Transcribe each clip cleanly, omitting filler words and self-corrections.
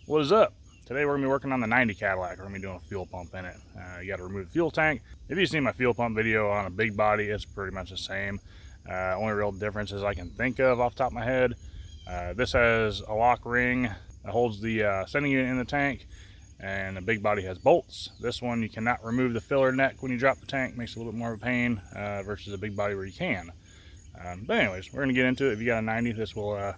What is up? Today we're going to be working on the 90 Cadillac. We're going to be doing a fuel pump in it. You got to remove the fuel tank. If you've seen my fuel pump video on a big body, it's pretty much the same. Only real differences I can think of off the top of my head. This has a lock ring that holds the sending unit in the tank, and the big body has bolts. This one you cannot remove the filler neck when you drop the tank. Makes it a little bit more of a pain versus a big body where you can. But anyways, we're going to get into it. If you got a 90, this will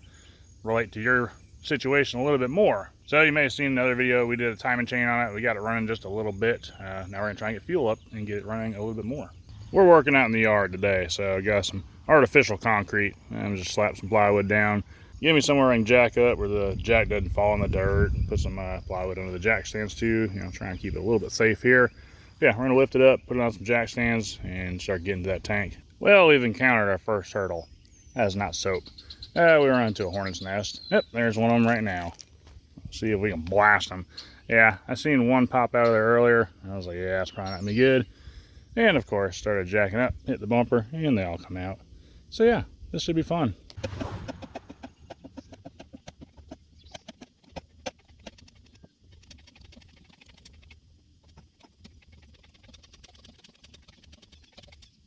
relate to your situation a little bit more. So you may have seen another video, we did a timing chain on it. We got it running just a little bit. Now we're gonna try and get fuel up and get it running a little bit more. We're working out in the yard today, so I got some artificial concrete and just slap some plywood down. Give me somewhere I can jack up where the jack doesn't fall in the dirt. Put some plywood under the jack stands too, try and keep it a little bit safe here. Yeah, we're gonna lift it up, put it on some jack stands and start getting to that tank. Well, we've encountered our first hurdle. That is not soap. We run into a hornet's nest. Yep, there's one of them right now. See if we can blast them. Yeah, I seen one pop out of there earlier. I was like, yeah, that's probably not gonna be good. And of course, started jacking up, hit the bumper, and they all come out. So yeah, this should be fun.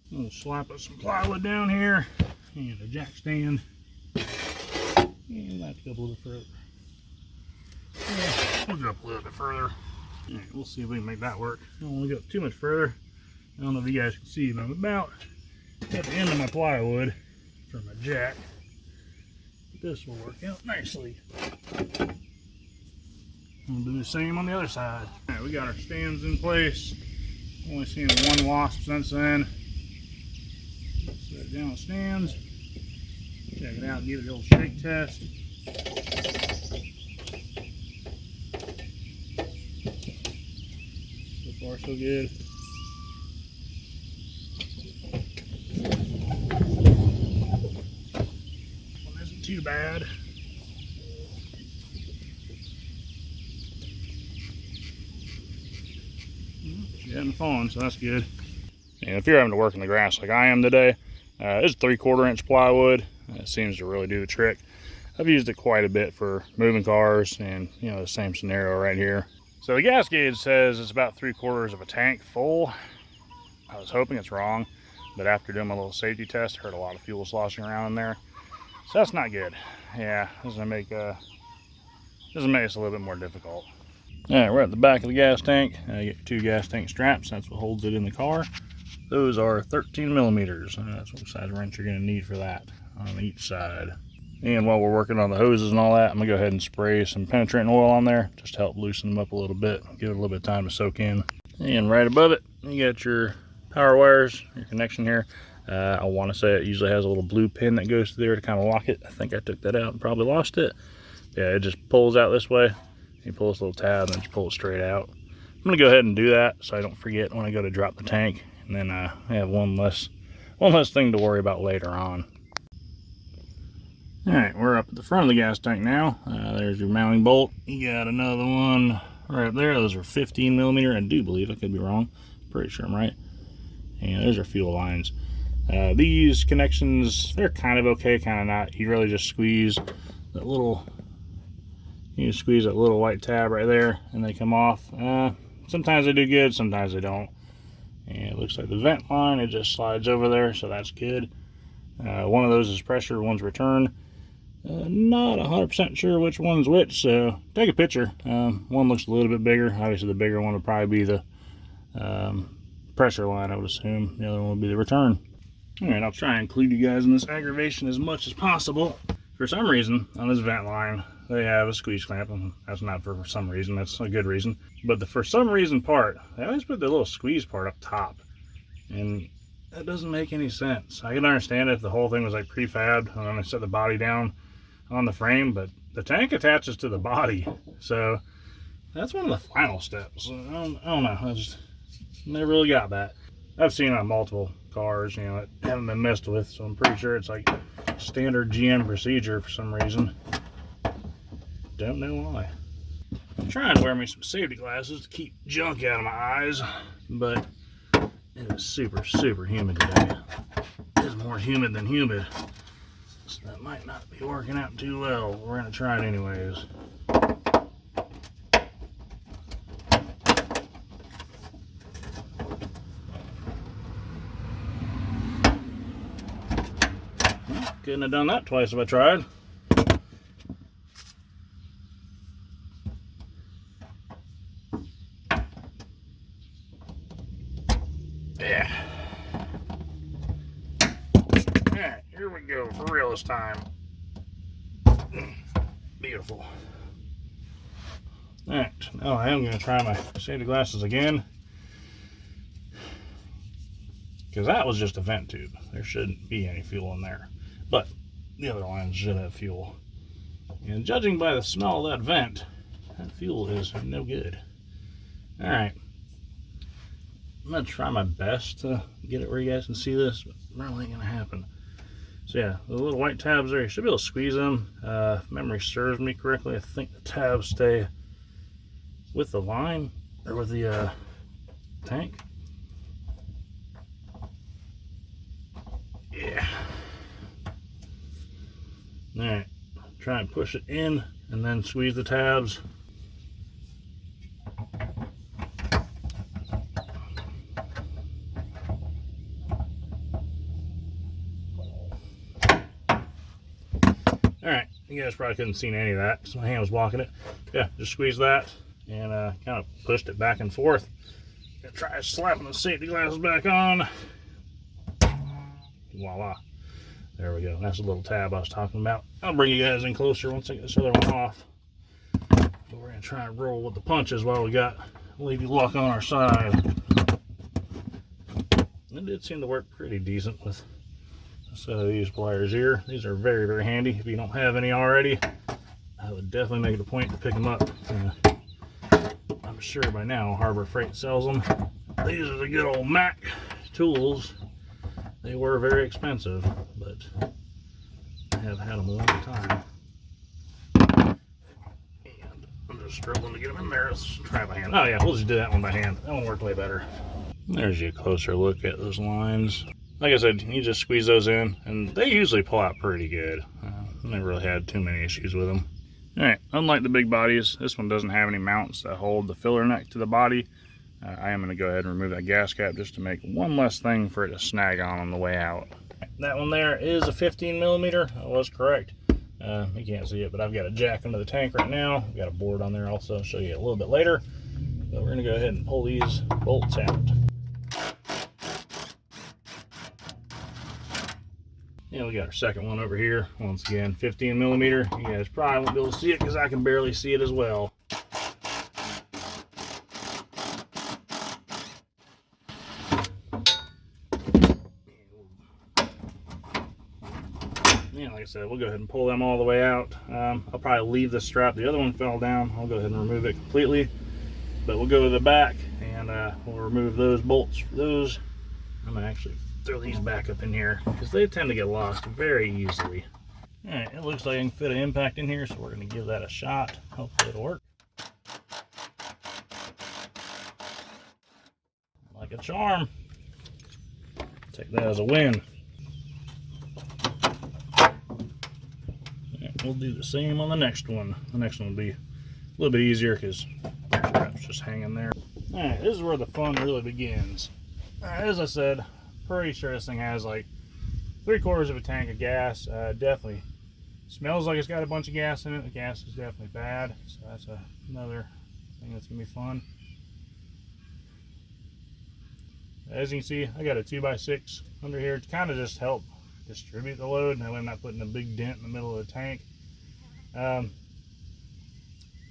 We'll slap us some plywood down here, and a jack stand. And let's go a little further. Yeah, we'll go up a little bit further. All right, we'll see if we can make that work. I don't want to go too much further. I don't know if you guys can see, but I'm about at the end of my plywood for my jack. This will work out nicely. We'll do the same on the other side. All right, we got our stands in place. Only seen one wasp since then. Set down the stands. Check it out and give it a little shake test. So far so good. One isn't too bad. She hadn't fallen, so that's good. And if you're having to work in the grass like I am today, it's 3/4 inch plywood. It seems to really do the trick. I've used it quite a bit for moving cars and the same scenario right here. So the gas gauge says it's about 3/4 of a tank full. I was hoping it's wrong, but after doing my little safety test, I heard a lot of fuel sloshing around in there. So that's not good. Yeah, this is gonna make us a little bit more difficult. All right, we're at the back of the gas tank. You get 2 gas tank straps. That's what holds it in the car. Those are 13 millimeters. That's what size wrench you're gonna need for that on each side. And while we're working on the hoses and all that, I'm gonna go ahead and spray some penetrating oil on there just to help loosen them up a little bit, give it a little bit of time to soak in. And right above it, you got your power wires, your connection here. I want to say it usually has a little blue pin that goes through there to kind of lock it. I think I took that out and probably lost it. Yeah, it just pulls out this way. You pull this little tab and just pull it straight out. I'm gonna go ahead and do that so I don't forget when I go to drop the tank. And then I have one less thing to worry about later on. All right, we're up at the front of the gas tank now. There's your mounting bolt. You got another one right up there. Those are 15 millimeter. I do believe, I could be wrong. Pretty sure I'm right. And there's our fuel lines. These connections, they're kind of okay, kind of not. You really just squeeze that little, white tab right there and they come off. Sometimes they do good, sometimes they don't. And it looks like the vent line, it just slides over there, so that's good. One of those is pressure, one's return. Not 100% sure which one's which, so take a picture. One looks a little bit bigger. Obviously the bigger one would probably be the pressure line, I would assume. The other one would be the return. Alright, I'll try and include you guys in this aggravation as much as possible. For some reason, on this vent line, they have a squeeze clamp. That's not for some reason, that's a good reason. But the for some reason part, they always put the little squeeze part up top. And that doesn't make any sense. I can understand if the whole thing was like prefabbed and then they set the body down on the frame, but the tank attaches to the body. So that's one of the final steps. I don't know, I just never really got that. I've seen it on multiple cars, that haven't been messed with, so I'm pretty sure it's like standard GM procedure for some reason. Don't know why. I'm trying to wear me some safety glasses to keep junk out of my eyes, but it is super, super humid today. It's more humid than humid, so that might not be working out too well. We're gonna try it anyways. couldn't have done that twice if I tried. Yeah. Alright, here we go for real this time. Beautiful. Alright, now I am going to try my safety glasses again. Because that was just a vent tube. There shouldn't be any fuel in there. But the other lines should have fuel. And judging by the smell of that vent, that fuel is no good. Alright. I'm going to try my best to get it where you guys can see this, but really ain't going to happen. So yeah, the little white tabs there, you should be able to squeeze them. If memory serves me correctly, I think the tabs stay with the line, or with the tank. Yeah. Alright, try and push it in and then squeeze the tabs. Alright, you guys probably couldn't see any of that because my hand was blocking it. Yeah, just squeeze that and kind of pushed it back and forth. Gonna try slapping the safety glasses back on. Voila. There we go. That's the little tab I was talking about. I'll bring you guys in closer once I get this other one off. But we're going to try and roll with the punches while we got lady luck on our side. It did seem to work pretty decent with a set of these pliers here. These are very, very handy. If you don't have any already, I would definitely make it a point to pick them up. I'm sure by now Harbor Freight sells them. These are the good old Mac tools. They were very expensive, but I have had them a long time. And I'm just struggling to get them in there. Let's try by hand. Oh yeah, we'll just do that one by hand. That one worked way better. There's a closer look at those lines. Like I said, you just squeeze those in, and they usually pull out pretty good. I never really had too many issues with them. Alright, unlike the big bodies, this one doesn't have any mounts that hold the filler neck to the body. I am going to go ahead and remove that gas cap just to make one less thing for it to snag on the way out. That one there is a 15mm. I was correct. You can't see it, but I've got a jack under the tank right now. I've got a board on there also. I'll show you a little bit later. But we're going to go ahead and pull these bolts out. Yeah, we got our second one over here. Once again, 15mm. You guys probably won't be able to see it because I can barely see it as well. Yeah, like I said, we'll go ahead and pull them all the way out. I'll probably leave the strap. The other one fell down. I'll go ahead and remove it completely. But we'll go to the back and we'll remove those bolts for those. I'm going to actually throw these back up in here because they tend to get lost very easily. Alright, it looks like I can fit an impact in here, so we're going to give that a shot. Hopefully it'll work. Like a charm. Take that as a win. We'll do the same on the next one. The next one will be a little bit easier because the strap's just hanging there. Alright, this is where the fun really begins. As I said, pretty sure this thing has like 3/4 of a tank of gas. Definitely smells like it's got a bunch of gas in it. The gas is definitely bad, so that's another thing that's gonna be fun. As you can see, I got a 2x6 under here to kind of just help distribute the load, and that way I'm not putting a big dent in the middle of the tank.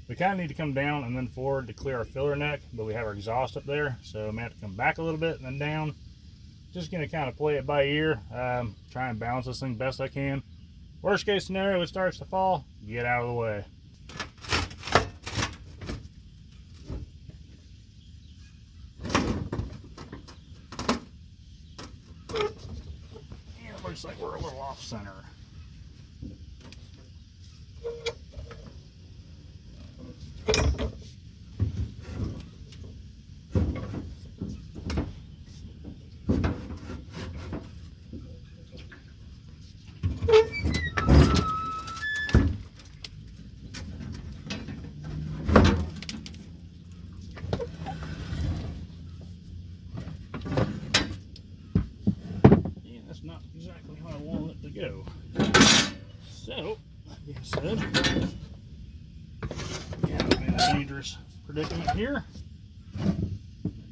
We kind of need to come down and then forward to clear our filler neck, but we have our exhaust up there, so I may have to come back a little bit and then down. Just going to kind of play it by ear, try and balance this thing best I can. Worst case scenario, it starts to fall, get out of the way. And it looks like we're a little off center. Not exactly how I want it to go. good. Yeah, I'm in a dangerous predicament here.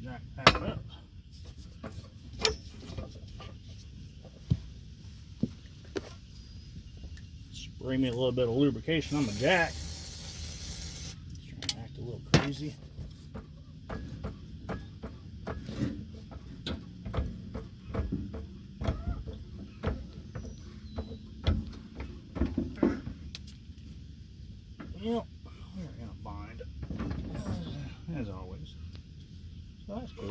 Jack back up. Spray me a little bit of lubrication on the jack. Trying to act a little crazy. Yep, we're gonna bind as always. So that's cool.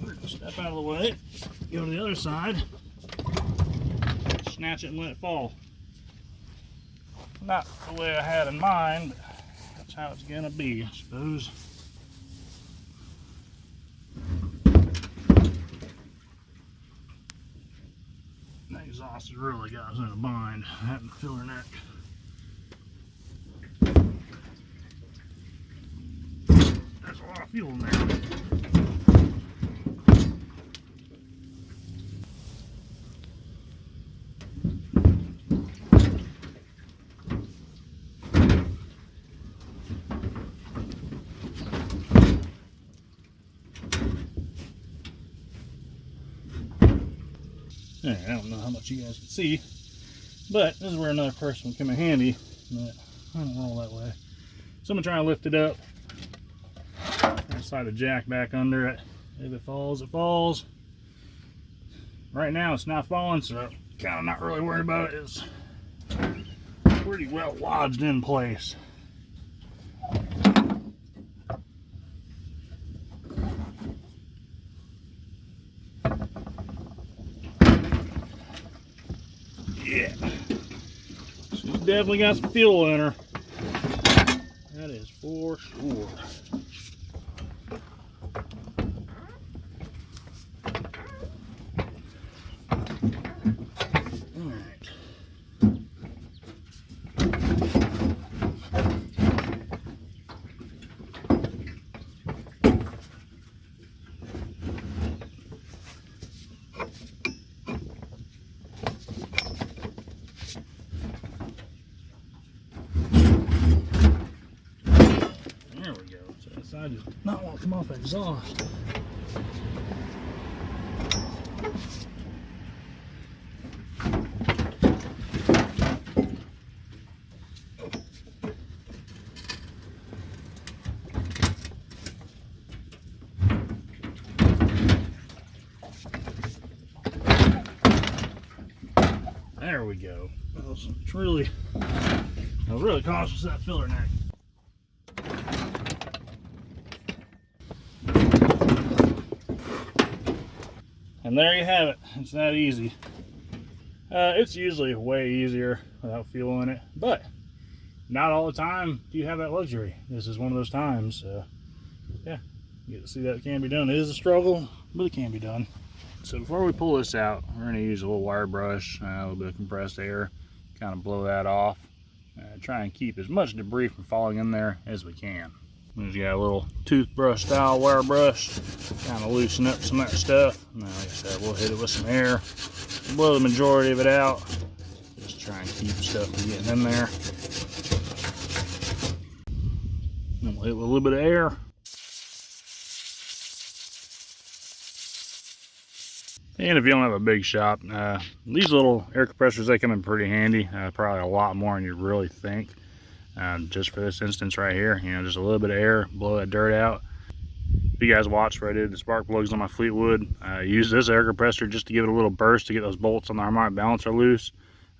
We're gonna step out of the way, go to the other side, snatch it and let it fall. Not the way I had in mind, but that's how it's gonna be, I suppose. That exhaust has really got us in a bind. That filler neck. There's a lot of fuel in there. I don't know how much you guys can see, but this is where another person would come in handy, but I don't roll that way. So I'm going to try and lift it up. I'll slide the jack back under it. If it falls, it falls. Right now it's not falling, so kind of not really worried about it. It's pretty well lodged in place. Yeah, she's definitely got some fuel in her. That is for sure. All right. There we go. So this side does not want to come off the exhaust. There we go. I was really cautious of that filler neck. And there you have it. It's that easy. It's usually way easier without fuel in it, but not all the time do you have that luxury. This is one of those times. So yeah, you get to see that it can be done. It is a struggle, but it can be done. So before we pull this out, we're going to use a little wire brush, a little bit of compressed air, kind of blow that off. Try and keep as much debris from falling in there as we can. We just got a little toothbrush style wire brush, kind of loosen up some of that stuff. Now, like I said, we'll hit it with some air, blow the majority of it out. Just try and keep stuff from getting in there. Then we'll hit it with a little bit of air. And if you don't have a big shop, these little air compressors, they come in pretty handy. Probably a lot more than you really think. Just for this instance right here, you know, just a little bit of air, blow that dirt out. If you guys watched where I did the spark plugs on my Fleetwood, I used this air compressor just to give it a little burst to get those bolts on the harmonic balancer loose.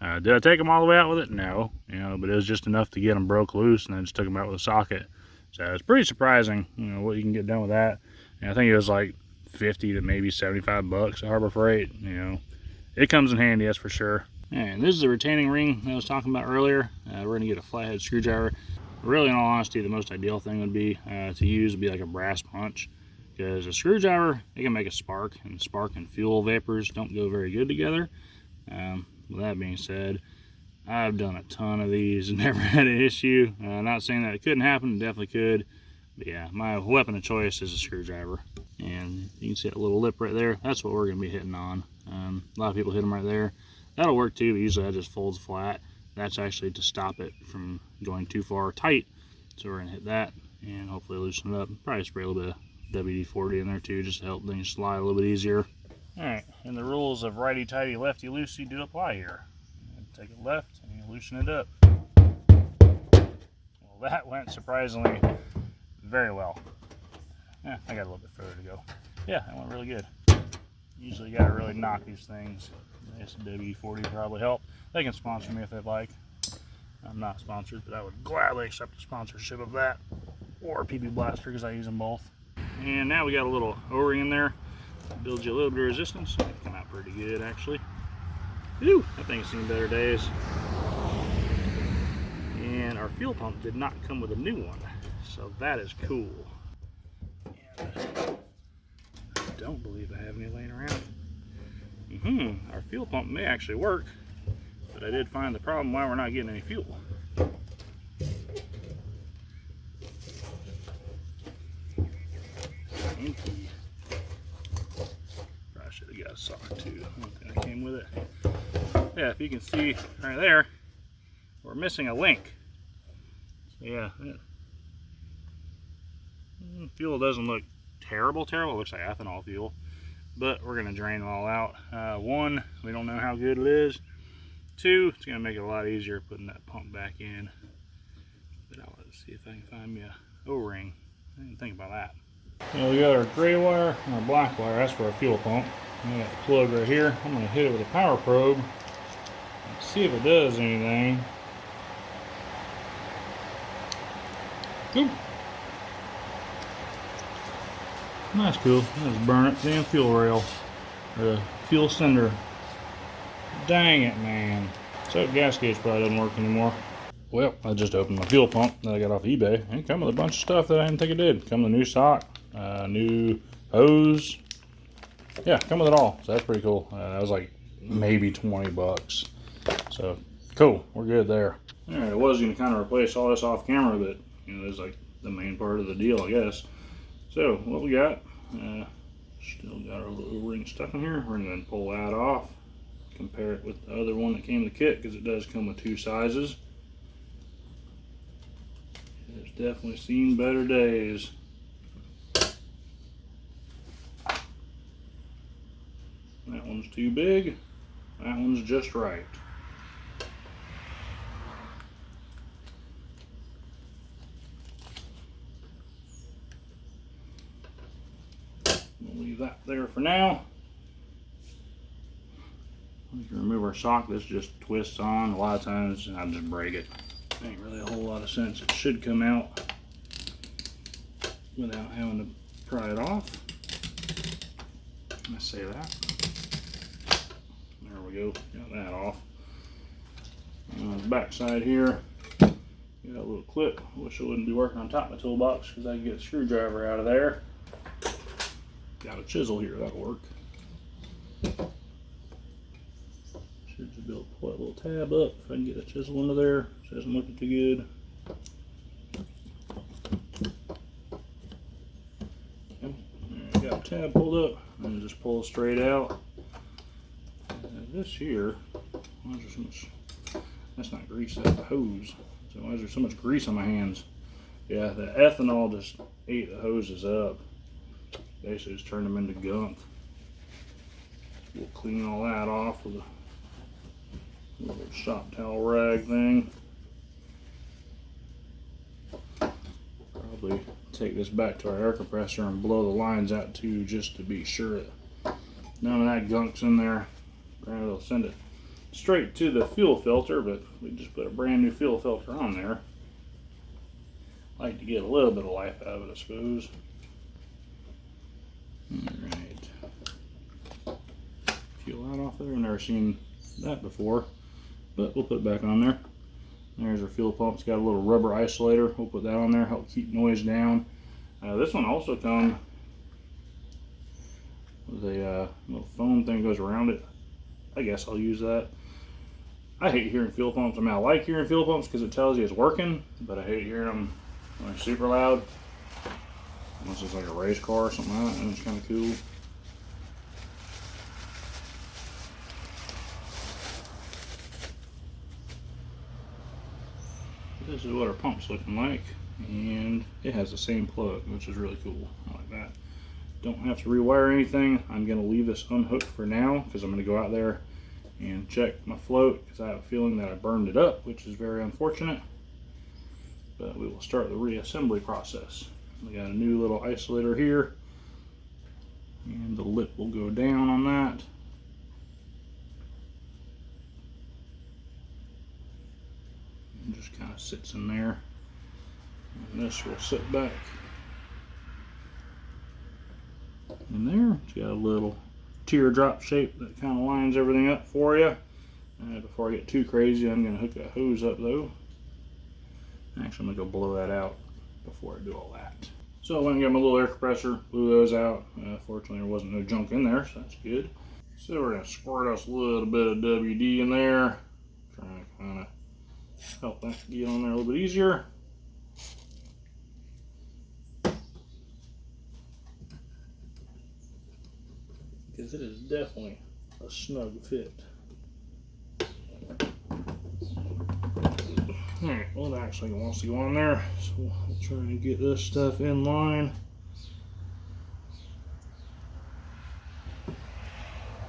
Did I take them all the way out with it? No, you know, but it was just enough to get them broke loose, and I just took them out with a socket. So it's pretty surprising, you know, what you can get done with that. And I think it was like 50 to maybe 75 bucks at Harbor Freight. You know, it comes in handy, that's for sure. And this is the retaining ring I was talking about earlier. We're gonna get a flathead screwdriver. Really, in all honesty, the most ideal thing would be to use would be like a brass punch, because a screwdriver, it can make a spark, and spark and fuel vapors don't go very good together. With that being said, I've done a ton of these and never had an issue. Not saying that it couldn't happen, it definitely could. But yeah, my weapon of choice is a screwdriver. And you can see that little lip right there. That's what we're going to be hitting on. A lot of people hit them right there. That'll work too, but usually that just folds flat. That's actually to stop it from going too far tight. So we're gonna hit that and hopefully loosen it up. Probably spray a little bit of WD-40 in there too, just to help things slide a little bit easier. All right, and the rules of righty-tighty, lefty-loosey do apply here. Take it left and you loosen it up. Well, that went surprisingly very well. Yeah, I got a little bit further to go. Yeah, that went really good. Usually you gotta really knock these things. I guess WD-40 probably help. They can sponsor me if they'd like. I'm not sponsored, but I would gladly accept the sponsorship of that or PP Blaster because I use them both. And now we got a little O-ring in there. Builds you a little bit of resistance. It came out pretty good actually. Whew, that thing's seen better days. And our fuel pump did not come with a new one, so that is cool. And I don't believe I have any laying around. Our fuel pump may actually work, but I did find the problem why we're not getting any fuel. Empty. Probably should have got a sock too. Okay, that came with it. Yeah, if you can see right there, we're missing a link. So yeah, fuel doesn't look terrible. It looks like ethanol fuel, but we're gonna drain it all out. One, we don't know how good it is. Two, it's gonna make it a lot easier putting that pump back in. But I'll see if I can find me a O-ring. I didn't think about that. Well, we got our gray wire and our black wire. That's for our fuel pump. We got the plug right here. I'm gonna hit it with a power probe. See if it does anything. Oop. That's cool. Let's burn it. Damn fuel rail. Or the fuel sender. Dang it, man. So gas gauge probably doesn't work anymore. Well, I just opened my fuel pump that I got off eBay. And it come with a bunch of stuff that I didn't think it did. Come with a new sock, new hose. Yeah, come with it all. So that's pretty cool. That was like maybe 20 bucks. So cool, we're good there. All right, I was gonna kind of replace all this off camera, but you know, that's like the main part of the deal, I guess. So what we got, still got our little O-ring stuck in here. We're gonna pull that off, compare it with the other one that came in the kit, because it does come with two sizes. It's definitely seen better days. That one's too big, that one's just right. We'll leave that there for now. We can remove our sock. This just twists on. A lot of times I just break it. Ain't really a whole lot of sense. It should come out without having to pry it off. I say that. There we go. Got that off. And on the back side here, got a little clip. Wish it wouldn't be working on top of my toolbox because I can get a screwdriver out of there. Got a chisel here, that'll work. Should just be able to pull that little tab up if I can get a chisel under there. It doesn't look too good. Okay. Right, got a tab pulled up and just pull it straight out. This here, why is there so much? That's not grease, that's the hose. So why is there so much grease on my hands? Yeah, the ethanol just ate the hoses up. Basically just turned them into gunk. We'll clean all that off with a little shop towel rag thing. Probably take this back to our air compressor and blow the lines out too, just to be sure that none of that gunk's in there. Granted, it'll send it straight to the fuel filter, but we just put a brand new fuel filter on there. Like to get a little bit of life out of it, I suppose. Alright. Peel that off there. I've never seen that before, but we'll put it back on there. There's our fuel pump. It's got a little rubber isolator. We'll put that on there, help keep noise down. This one also comes with a little foam thing that goes around it. I guess I'll use that. I hate hearing fuel pumps. I mean, I like hearing fuel pumps because it tells you it's working, but I hate hearing them when they're super loud. Unless it's like a race car or something like that, and it's kind of cool. this is what our pump's looking like, and it has the same plug, which is really cool. I like that. Don't have to rewire anything. I'm going to leave this unhooked for now because I'm going to go out there and check my float because I have a feeling that I burned it up, which is very unfortunate. But we will start the reassembly process. We got a new little isolator here, and the lip will go down on that. And just kind of sits in there. And this will sit back in there. It's got a little teardrop shape that kind of lines everything up for you. Before I get too crazy, I'm going to hook that hose up though. Actually, I'm going to go blow that out before I do all that. So I went and got my little air compressor, blew those out. Fortunately, there wasn't no junk in there, so that's good. So we're going to squirt us a little bit of WD in there. Trying to kind of help that get on there a little bit easier. Because it is definitely a snug fit. Alright, well it actually wants to go on there, so we'll try to get this stuff in line.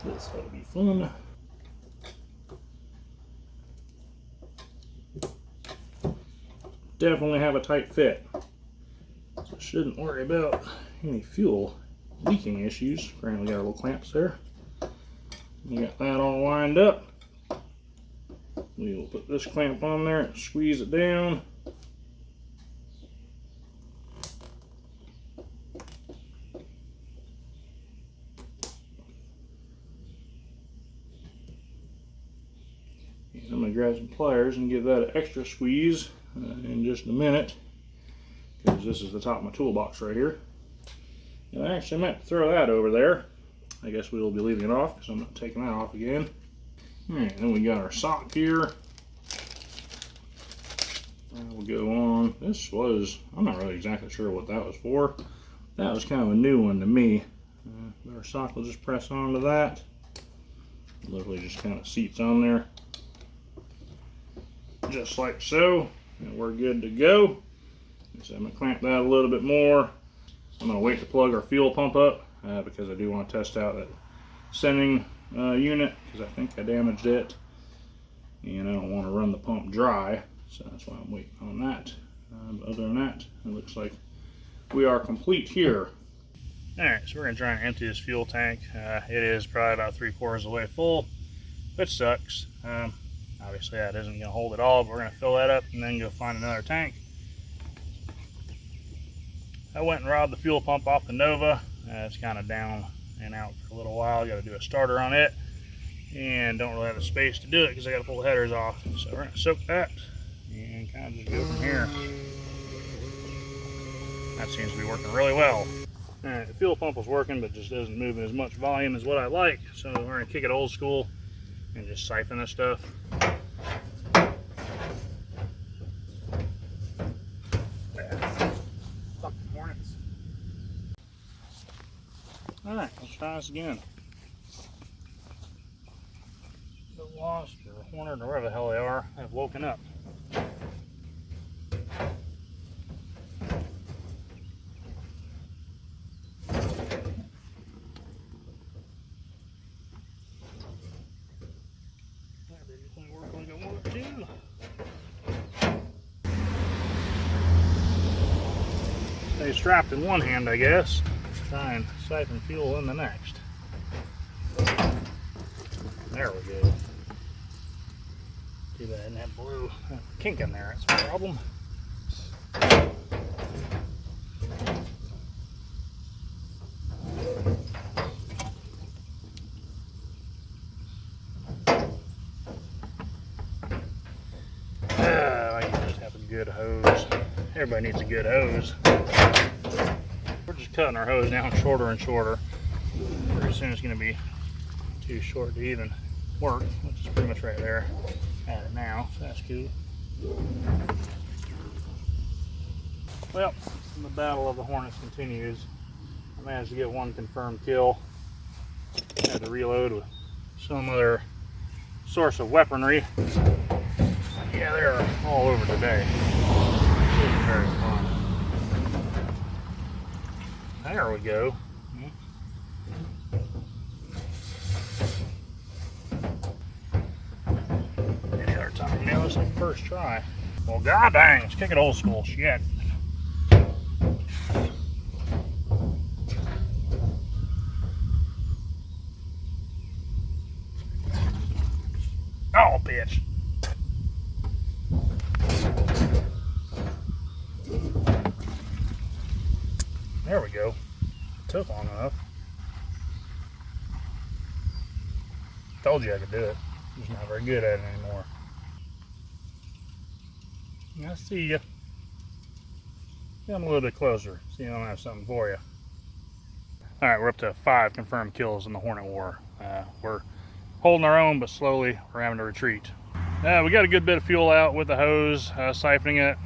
This ought to be fun. Definitely have a tight fit, so shouldn't worry about any fuel leaking issues. Currently got our little clamps there. We got that all lined up. We will put this clamp on there and squeeze it down. And I'm going to grab some pliers and give that an extra squeeze in just a minute, because this is the top of my toolbox right here. And I actually meant to throw that over there. I guess we will be leaving it off because I'm not taking that off again. Alright, then we got our sock here. That will go on. This was, I'm not really exactly sure what that was for. That was kind of a new one to me. But our sock will just press onto that. Literally just kind of seats on there. Just like so. And we're good to go. So I'm going to clamp that a little bit more. I'm going to wait to plug our fuel pump up because I do want to test out that sending unit, because I think I damaged it and I don't want to run the pump dry, so that's why I'm waiting on that. But other than that, it looks like we are complete here. Alright, so we're going to try and empty this fuel tank. It is probably about 3/4 of the way full, which sucks. Obviously that isn't going to hold it all, but we're going to fill that up and then go find another tank. I went and robbed the fuel pump off the Nova. It's kind of down and out for a little while. Got to do a starter on it, and don't really have the space to do it because I got to pull the headers off. So we're going to soak that and kind of just go from here. That seems to be working really well. Alright, the fuel pump was working, but just isn't moving as much volume as what I like. So we're going to kick it old school and just siphon this stuff. Alright, let's try this again. The Wasp or Hornet or wherever the hell they are have woken up. That didn't quite work like I wanted to. Stay strapped in one hand, I guess. Try and siphon fuel in the next. There we go. Too bad I didn't have blue kink in there, that's the problem. I like to just have a good hose. Everybody needs a good hose. We're just cutting our hose down shorter and shorter. Pretty soon it's going to be too short to even work, which is pretty much right there at it now, so that's cool. Well, the battle of the Hornets continues. I managed to get one confirmed kill. Had to reload with some other source of weaponry. Yeah, they're all over today. very fun. There we go. Any other time, man, it's like first try. Well, god dang, let's kick it old school. Shit. Oh, bitch. There we go. Took long enough. Told you I could do it. Just not very good at it anymore. I see you. Come a little bit closer. See if I don't have something for you. Alright, we're up to 5 confirmed kills in the Hornet War. We're holding our own, but slowly we're having to retreat. We got a good bit of fuel out with the hose, siphoning it.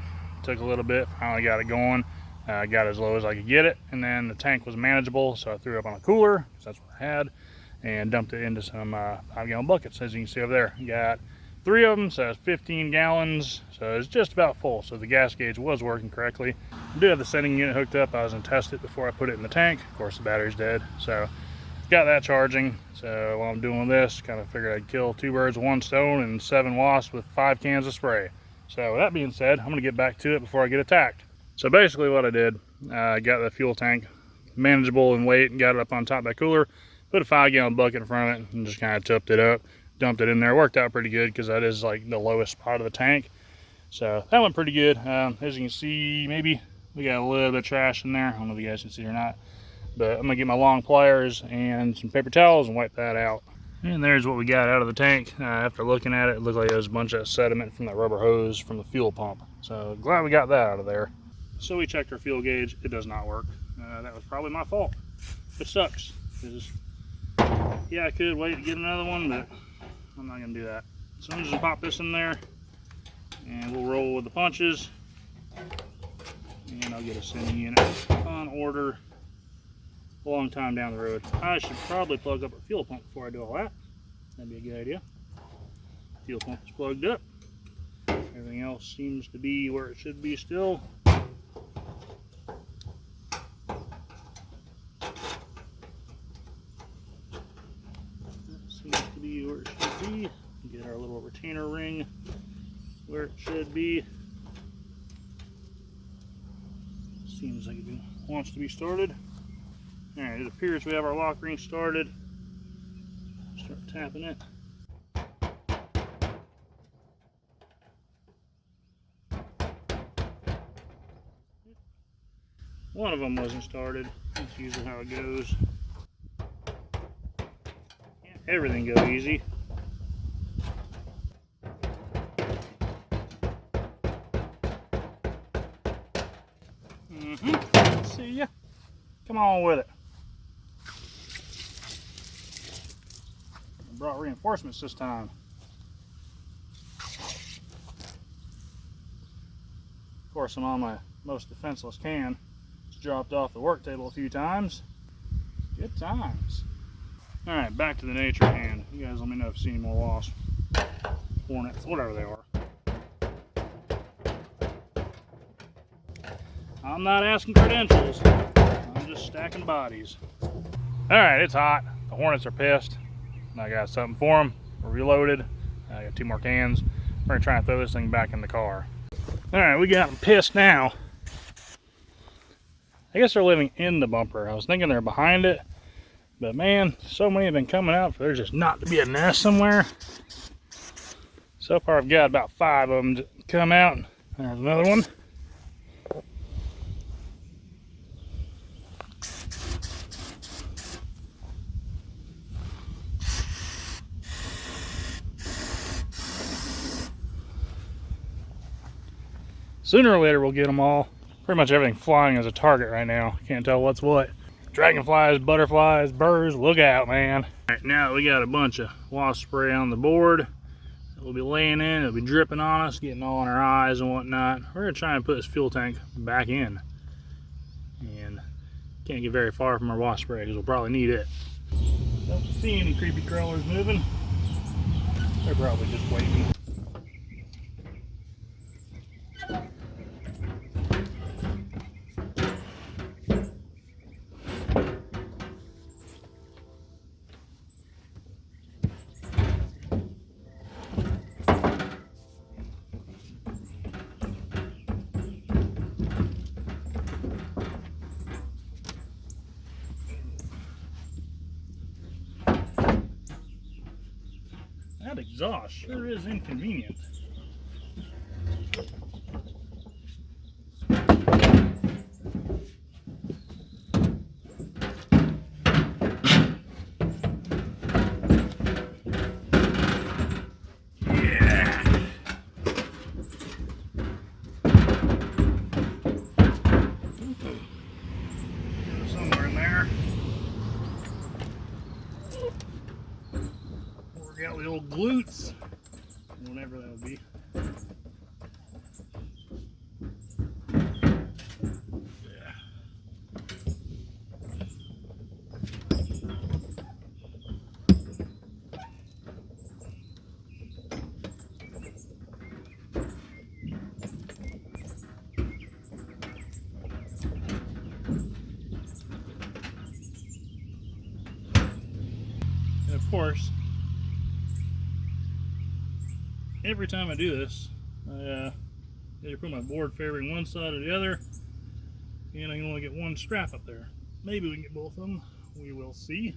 Took a little bit, finally got it going. Got as low as I could get it, and then the tank was manageable, so I threw it up on a cooler, because that's what I had, and dumped it into some 5-gallon buckets, as you can see over there. Got 3 of them, so it's 15 gallons, so it's just about full, so the gas gauge was working correctly. I do have the sending unit hooked up. I was going to test it before I put it in the tank. Of course, the battery's dead, so got that charging. So while I'm doing this, kind of figured I'd kill 2 birds with 1 stone and 7 wasps with 5 cans of spray. So with that being said, I'm going to get back to it before I get attacked. So basically what I did, I got the fuel tank manageable in weight and got it up on top of that cooler, put a 5-gallon bucket in front of it and just kind of topped it up, dumped it in there. Worked out pretty good because that is like the lowest spot of the tank. So that went pretty good. As you can see, maybe we got a little bit of trash in there. I don't know if you guys can see it or not, but I'm gonna get my long pliers and some paper towels and wipe that out. And there's what we got out of the tank. After looking at it, it looked like there was a bunch of sediment from that rubber hose from the fuel pump. So glad we got that out of there. So we checked our fuel gauge. It does not work. That was probably my fault. It sucks. Yeah, I could wait to get another one, but I'm not gonna do that. So I'm just gonna pop this in there and we'll roll with the punches. And I'll get a sending unit on order a long time down the road. I should probably plug up our fuel pump before I do all that. That'd be a good idea. Fuel pump is plugged up. Everything else seems to be where it should be still. Seems to be where it should be. Get our little retainer ring where it should be. Seems like it wants to be started. Alright, it appears we have our lock ring started. Start tapping it. One of them wasn't started. That's usually how it goes. Can't everything go easy. See ya. Come on with it. I brought reinforcements this time. Of course, I'm on my most defenseless can. Just dropped off the work table a few times. Good times. Alright, back to the nature hand. You guys let me know if you see any more wasps, hornets, whatever they are. I'm not asking credentials. I'm just stacking bodies. Alright, it's hot. The hornets are pissed. I got something for them. We're reloaded. I got 2 more cans. We're gonna try and throw this thing back in the car. Alright, we got them pissed now. I guess they're living in the bumper. I was thinking they're behind it. But man, so many have been coming out for there just not to be a nest somewhere. So far I've got about 5 of them to come out. There's another one. Sooner or later we'll get them all. Pretty much everything flying is a target right now. Can't tell what's what. Dragonflies, butterflies, birds, look out, man. Alright, now we got a bunch of wasp spray on the board. We'll be laying in, it'll be dripping on us, getting all in our eyes and whatnot. We're gonna try and put this fuel tank back in. And can't get very far from our wasp spray because we'll probably need it. Don't see any creepy crawlers moving. They're probably just waiting. That exhaust sure is inconvenient. Somewhere in there. Work out the old glutes, whatever that'll be. And of course, every time I do this, I either put my board favoring one side or the other, and I can only get one strap up there. Maybe we can get both of them. We will see.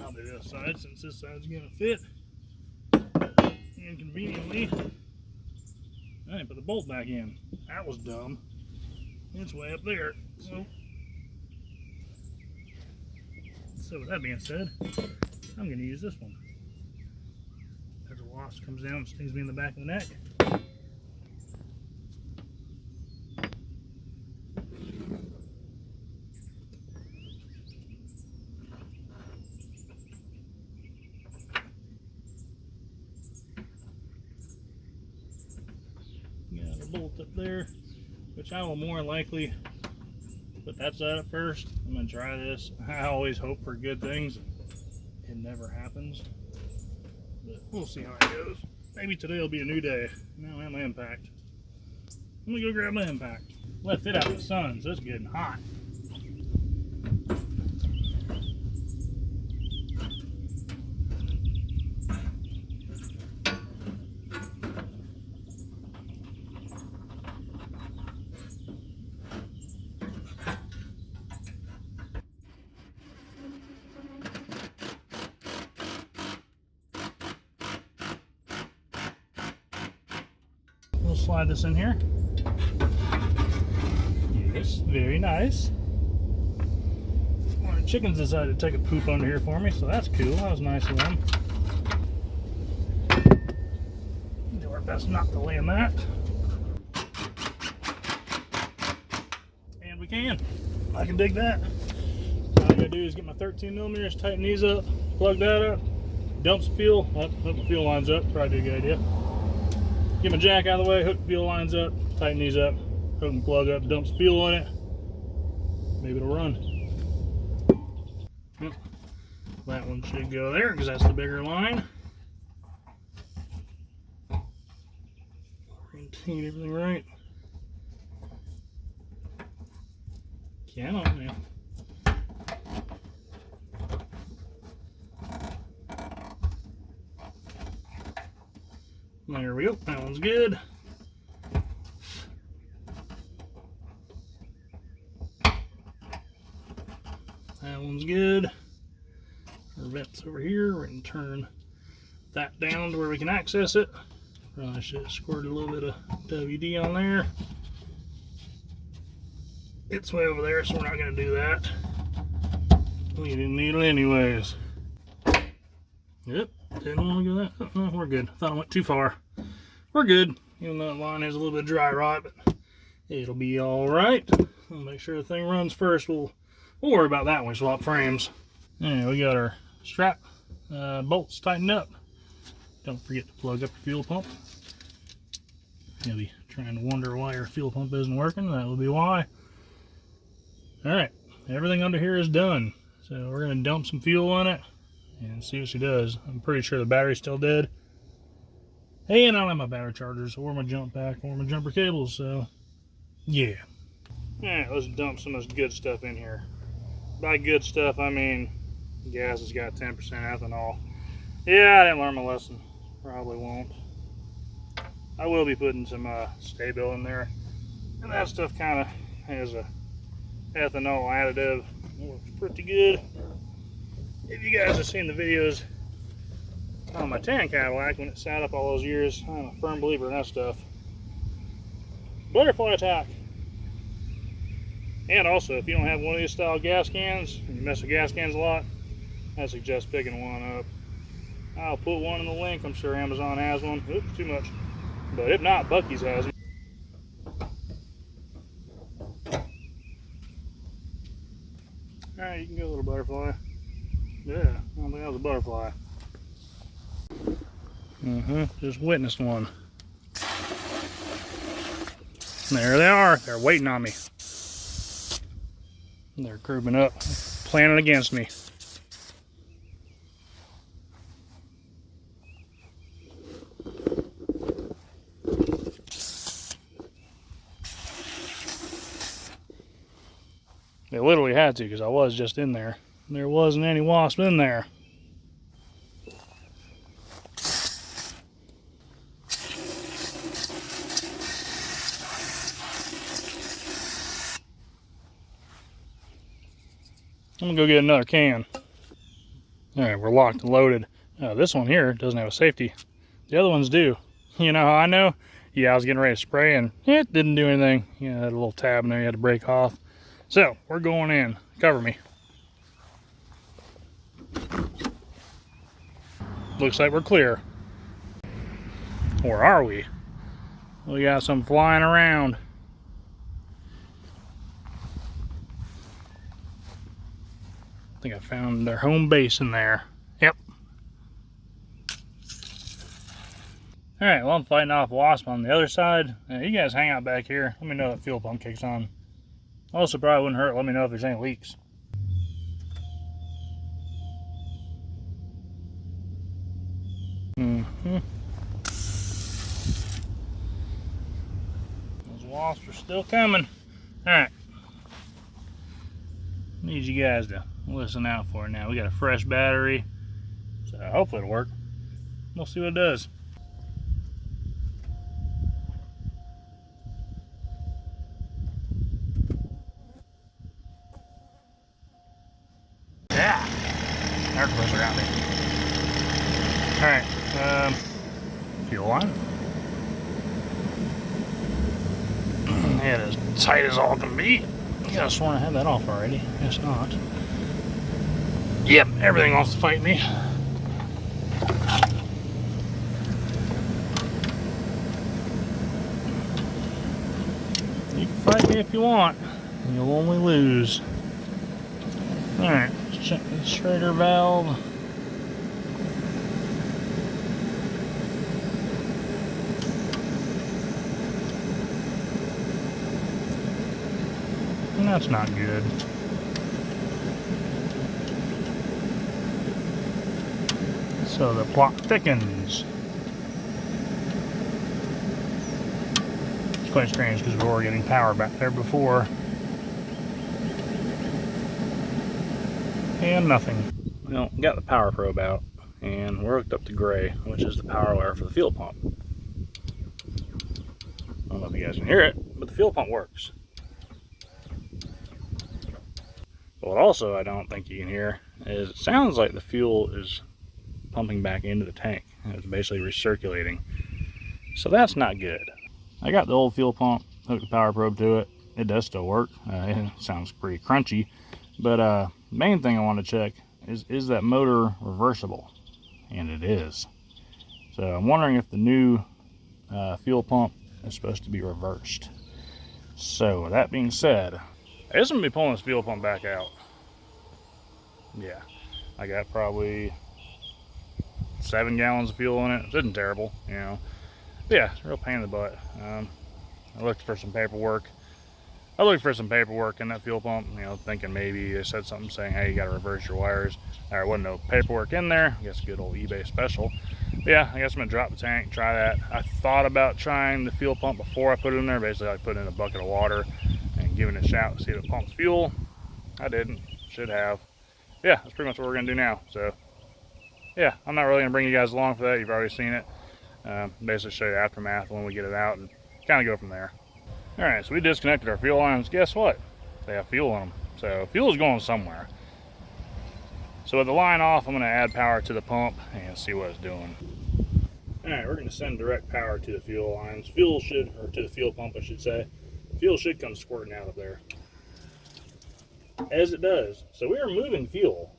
I'll do this side since this side's gonna fit. And conveniently, I didn't put the bolt back in. That was dumb. It's way up there. So with that being said, I'm going to use this one. As a Wasp comes down and stings me in the back of the neck. Got a bolt up there, which I will more likely put that side up first. I'm going to try this. I always hope for good things. It never happens. But we'll see how it goes. Maybe today will be a new day. Now I have my impact. I'm going to go grab my impact. Left it out in the sun, so it's getting hot. We'll slide this in here. Yes, very nice. One of the chickens decided to take a poop under here for me, so that's cool. That was nice of them. Do our best not to land that. And we can. I can dig that. All I gotta do is get my 13mm, tighten these up, plug that up, dump some fuel. Hook my fuel lines up, probably be a good idea. Get my jack out of the way, hook the fuel lines up, tighten these up, hook and plug up, dump some fuel on it. Maybe it'll run. That one should go there because that's the bigger line. Orientate everything right. Can on now. There we go, that one's good. That one's good. Our vent's over here. We're going to turn that down to where we can access it. Probably should have squirted a little bit of WD on there. It's way over there, so we're not going to do that. We didn't need it anyways. Yep, didn't want to go that. Oh, no, we're good. Thought I went too far. We're good. Even though that line has a little bit of dry rot, but it'll be all right. We'll make sure the thing runs first. We'll worry about that when we swap frames. Anyway, we got our strap bolts tightened up. Don't forget to plug up your fuel pump. You'll be trying to wonder why your fuel pump isn't working. That will be why. All right, everything under here is done. So we're going to dump some fuel on it and see what she does. I'm pretty sure the battery's still dead. Hey, and I don't have my battery chargers or my jump pack or my jumper cables, so yeah. Alright, let's dump some of this good stuff in here. By good stuff, I mean gas has got 10% ethanol. Yeah, I didn't learn my lesson. Probably won't. I will be putting some Stay-Bil in there. And that stuff kind of has a ethanol additive. It works pretty good. If you guys have seen the videos on my tan Cadillac when it sat up all those years. I'm a firm believer in that stuff. Butterfly attack. And also, if you don't have one of these style gas cans, and you mess with gas cans a lot, I suggest picking one up. I'll put one in the link. I'm sure Amazon has one. Oops, too much. But if not, Buc-ee's has them. Alright, you can go, little butterfly. Yeah, I don't think that was a butterfly. Just witnessed one. There they are. They're waiting on me. They're grouping up, planning against me. They literally had to, because I was just in there. There wasn't any wasp in there. I'm gonna go get another can. Alright, we're locked and loaded. This one here doesn't have a safety. The other ones do. You know how I know? Yeah, I was getting ready to spray and it didn't do anything. You know, that little tab in there you had to break off. So, we're going in. Cover me. Looks like we're clear. Or are we? We got some flying around. I think I found their home base in there. Yep. Alright, well, I'm fighting off Wasp on the other side. You guys hang out back here. Let me know if fuel pump kicks on. Also, probably wouldn't hurt. Let me know if there's any leaks. Those wasps are still coming. Alright. Need you guys to listen out for it now. We got a fresh battery, so hopefully it'll work. We'll see what it does. Yeah, air close around me. All right, fuel on. Head as tight as all can be. I could have sworn I had that off already. Guess not. Yep, everything wants to fight me. You can fight me if you want. You'll only lose. Alright, let's check the Schrader valve. That's not good. So the plot thickens. It's quite strange because we were getting power back there before. And nothing. Well, got the power probe out and we're hooked up to gray, which is the power wire for the fuel pump. I don't know if you guys can hear it, but the fuel pump works. But what also I don't think you can hear is it sounds like the fuel is pumping back into the tank. It's basically recirculating. So that's not good. I got the old fuel pump, hooked the power probe to it. It does still work. It sounds pretty crunchy. But main thing I want to check is that motor reversible? And it is. So I'm wondering if the new fuel pump is supposed to be reversed. So with that being said, I guess I'm going to be pulling this fuel pump back out. Yeah, I got probably 7 gallons of fuel in it. It isn't terrible, you know. But yeah, it's a real pain in the butt. I looked for some paperwork. In that fuel pump, you know, thinking maybe they said something saying, hey, you got to reverse your wires. There wasn't no paperwork in there. I guess a good old eBay special. But yeah, I guess I'm going to drop the tank, try that. I thought about trying the fuel pump before I put it in there. Basically, I put it in a bucket of water and giving it a shot to see if it pumps fuel. I didn't. Should have. Yeah, that's pretty much what we're going to do now. So, yeah, I'm not really going to bring you guys along for that. You've already seen it. Basically show you the aftermath when we get it out and kind of go from there. Alright, so we disconnected our fuel lines. Guess what? They have fuel in them. So fuel is going somewhere. So with the line off, I'm going to add power to the pump and see what it's doing. Alright, we're going to send direct power to the fuel lines. Fuel should, or to the fuel pump I should say. Fuel should come squirting out of there. As it does. So we are moving fuel.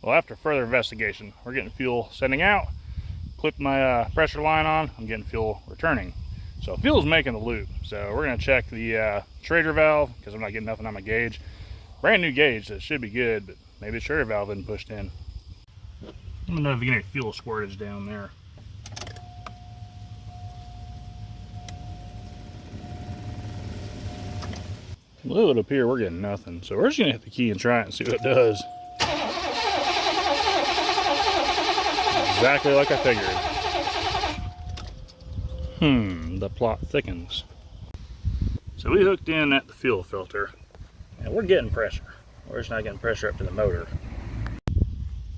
Well, after further investigation, we're getting fuel sending out. Clipped my pressure line on, I'm getting fuel returning. So fuel's making the loop. So we're going to check the Schrader valve because I'm not getting nothing on my gauge. Brand new gauge, so it should be good, but maybe the Schrader valve isn't pushed in. Let me know if you get any fuel squirtage down there. Well, it would appear we're getting nothing. So we're just going to hit the key and try it and see what it does. Exactly like I figured. The plot thickens. So we hooked in at the fuel filter, and we're getting pressure. We're just not getting pressure up to the motor.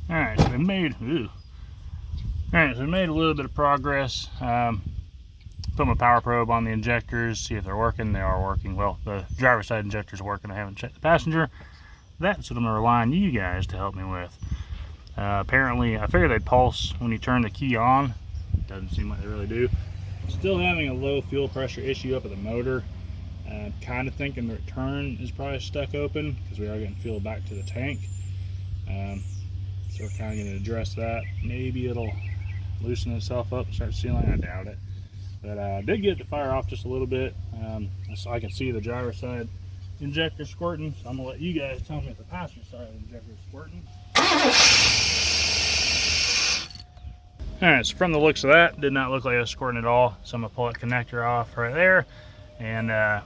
Alright, so we made a little bit of progress. Put my power probe on the injectors, see if they're working. They are working. Well, the driver's side injector's working. I haven't checked the passenger. That's what I'm gonna rely on you guys to help me with. Apparently, I figured they'd pulse when you turn the key on. Doesn't seem like they really do. Still having a low fuel pressure issue up at the motor. Kind of thinking the return is probably stuck open because we are getting fuel back to the tank. So we're kind of going to address that. Maybe it'll loosen itself up and start sealing. I doubt it. But I did get it to fire off just a little bit. So I can see the driver's side injector squirting. So I'm going to let you guys tell me if the passenger side of the injector is squirting. Alright, so from the looks of that, did not look like it was squirting at all. So I'm going to pull that connector off right there and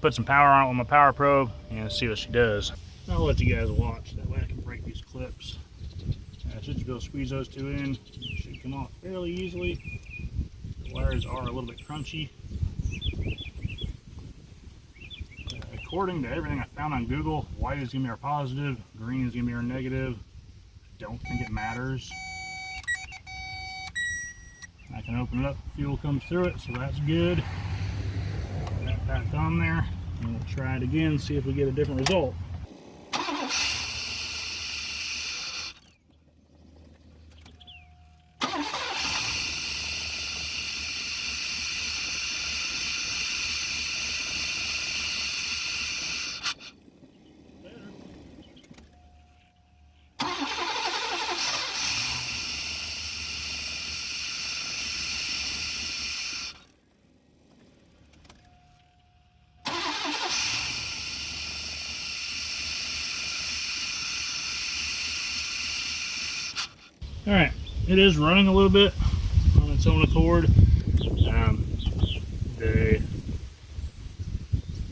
put some power on it with my power probe and see what she does. I'll let you guys watch, that way I can break these clips. Just to be able to squeeze those two in, it should come off fairly easily. The wires are a little bit crunchy. According to everything I found on Google, white is going to be our positive, green is going to be our negative. Don't think it matters. I can open it up, fuel comes through it, so that's good. Put that back on there, and we'll try it again, see if we get a different result. Alright, it is running a little bit on its own accord.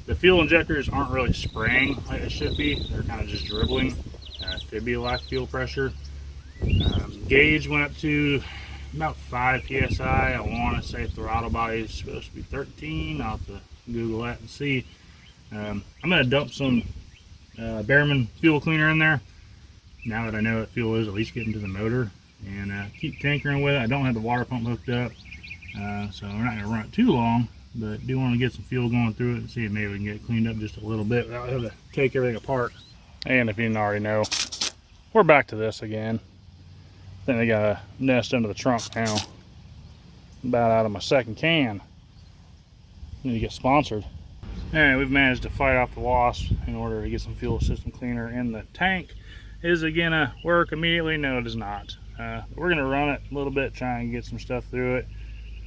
The fuel injectors aren't really spraying like they should be. They're kind of just dribbling. Could be a lack of fuel pressure. Gauge went up to about 5 psi. I want to say throttle body is supposed to be 13. I'll have to Google that and see. I'm going to dump some Behrman fuel cleaner in there now that I know that fuel is at least getting to the motor, and keep tinkering with it. I don't have the water pump hooked up, so we're not going to run it too long, but do want to get some fuel going through it and see if maybe we can get it cleaned up just a little bit without having to take everything apart. And if you didn't already know, we're back to this again. I think they got a nest under the trunk now. About out of my second can. Need to get sponsored. Alright, we've managed to fight off the Wasp in order to get some fuel system cleaner in the tank. Is it gonna work immediately? No, it is not. We're gonna run it a little bit, try and get some stuff through it.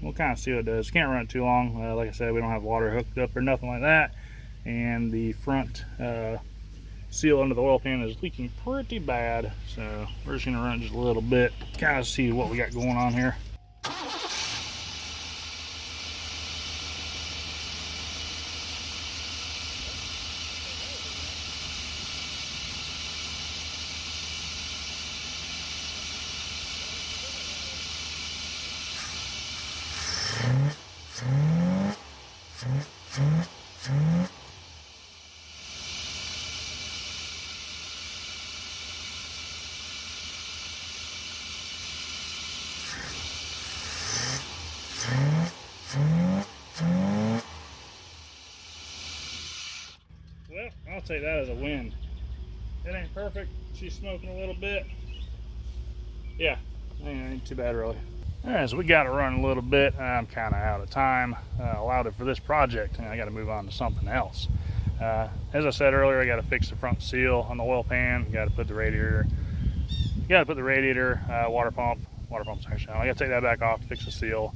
We'll kind of see what it does. Can't run it too long. Like I said, we don't have water hooked up or nothing like that. And the front seal under the oil pan is leaking pretty bad. So we're just gonna run it just a little bit, kind of see what we got going on here. Well, I'll take that as a win. It ain't perfect. She's smoking a little bit. Yeah, ain't too bad really. All right, so we got it running a little bit. I'm kind of out of time. Allowed it for this project, and I got to move on to something else. As I said earlier, I got to fix the front seal on the oil pan. Got to put the radiator. Water pump's actually on. I got to take that back off to fix the seal,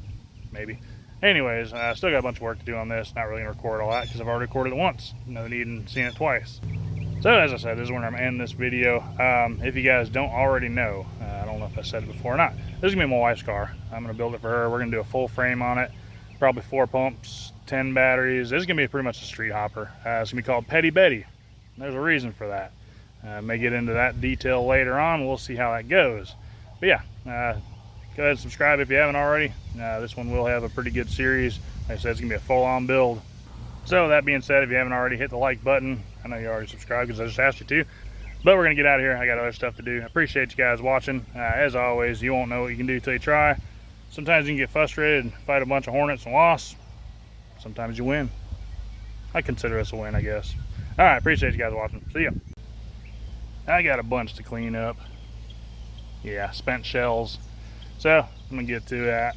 maybe. Anyways, I still got a bunch of work to do on this. Not really gonna record all that because I've already recorded it once. No need in seeing it twice. So as I said, this is where I'm ending this video. If you guys don't already know, I don't know if I said it before or not, this is gonna be my wife's car. I'm gonna build it for her. We're gonna do a full frame on it, probably 4 pumps, 10 batteries. This is gonna be pretty much a street hopper. It's gonna be called Petty Betty. There's a reason for that. May get into that detail later on. We'll see how that goes. But yeah, go ahead and subscribe if you haven't already. This one will have a pretty good series. Like I said, it's gonna be a full-on build. So that being said, if you haven't already, hit the like button. I know you already subscribed because I just asked you to. But we're gonna get out of here. I got other stuff to do. I appreciate you guys watching. As always, you won't know what you can do till you try. Sometimes you can get frustrated and fight a bunch of hornets and wasps. Sometimes you win. I consider this a win, I guess. All right, appreciate you guys watching. See ya. I got a bunch to clean up. Yeah, spent shells. So I'm gonna get to that.